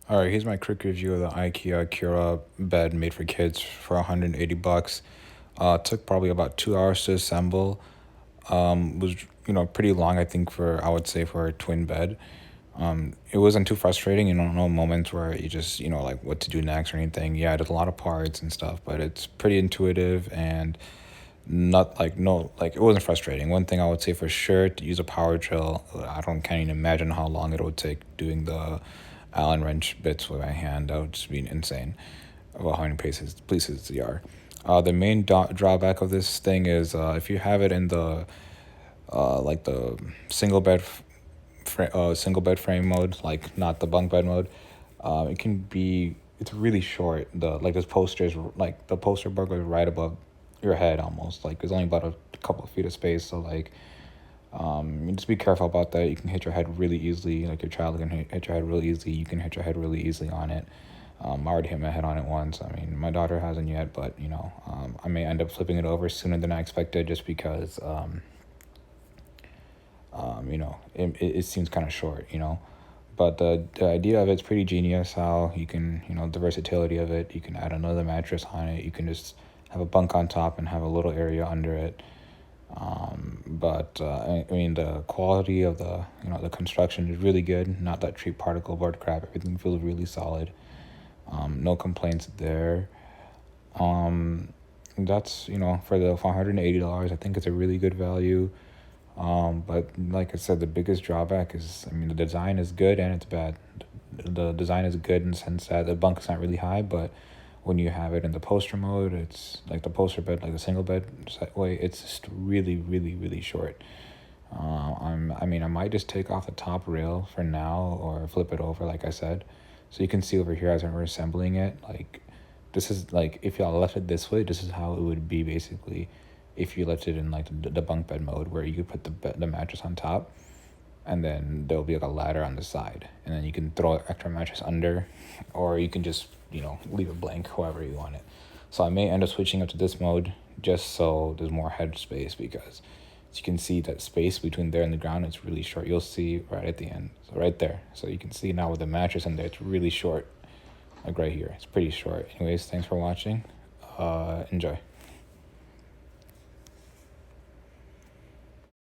All right, here's my quick review of the IKEA KURA bed made for kids for 180 bucks. Took probably about 2 hours to assemble. Was pretty long, I think, for I would say for a twin bed. It wasn't too frustrating. You don't know moments where you just like what to do next or anything. Yeah, there's a lot of parts and stuff, but it's pretty intuitive and not like no like it wasn't frustrating. One thing I would say for sure to use a power drill. Can't even imagine how long it would take doing the Allen wrench bits with my hand. That would just be insane about how many pieces they are. The main drawback of this thing is if you have it in the like the single bed single bed frame mode, like not the bunk bed mode, it's really short. This poster is like the poster board goes right above your head almost. Like there's only about a couple of feet of space, so like you just be careful about that. You can hit your head really easily. Like your child can hit your head really easily. You can hit your head really easily on it. I already hit my head on it once. I mean, my daughter hasn't yet, but I may end up flipping it over sooner than I expected, just because it seems kind of short. But the idea of it's pretty genius. How you can the versatility of it. You can add another mattress on it. You can just have a bunk on top and have a little area under it. But I mean, the quality of the construction is really good. Not that cheap particle board crap. Everything feels really solid. No complaints there. That's for the $480. I think it's a really good value. But like I said, the biggest drawback is, I mean, the design is good and it's bad. The design is good in the sense that the bunk is not really high, but when you have it in the poster mode, it's like the poster bed, like the single bed way, it's just really, really, really short. I mean, I might just take off the top rail for now or flip it over, like I said. So you can see over here as I'm assembling it, like this is like if y'all left it this way, this is how it would be basically if you left it in like the bunk bed mode, where you could put the mattress on top, and then there'll be like a ladder on the side, and then you can throw an extra mattress under, or you can just leave it blank, however you want it. So I may end up switching up to this mode just so there's more head space, because as you can see, that space between there and the ground is really short. You'll see right at the end, so right there. So you can see now with the mattress in there, it's really short, like right here. It's pretty short. Anyways, thanks for watching. Enjoy.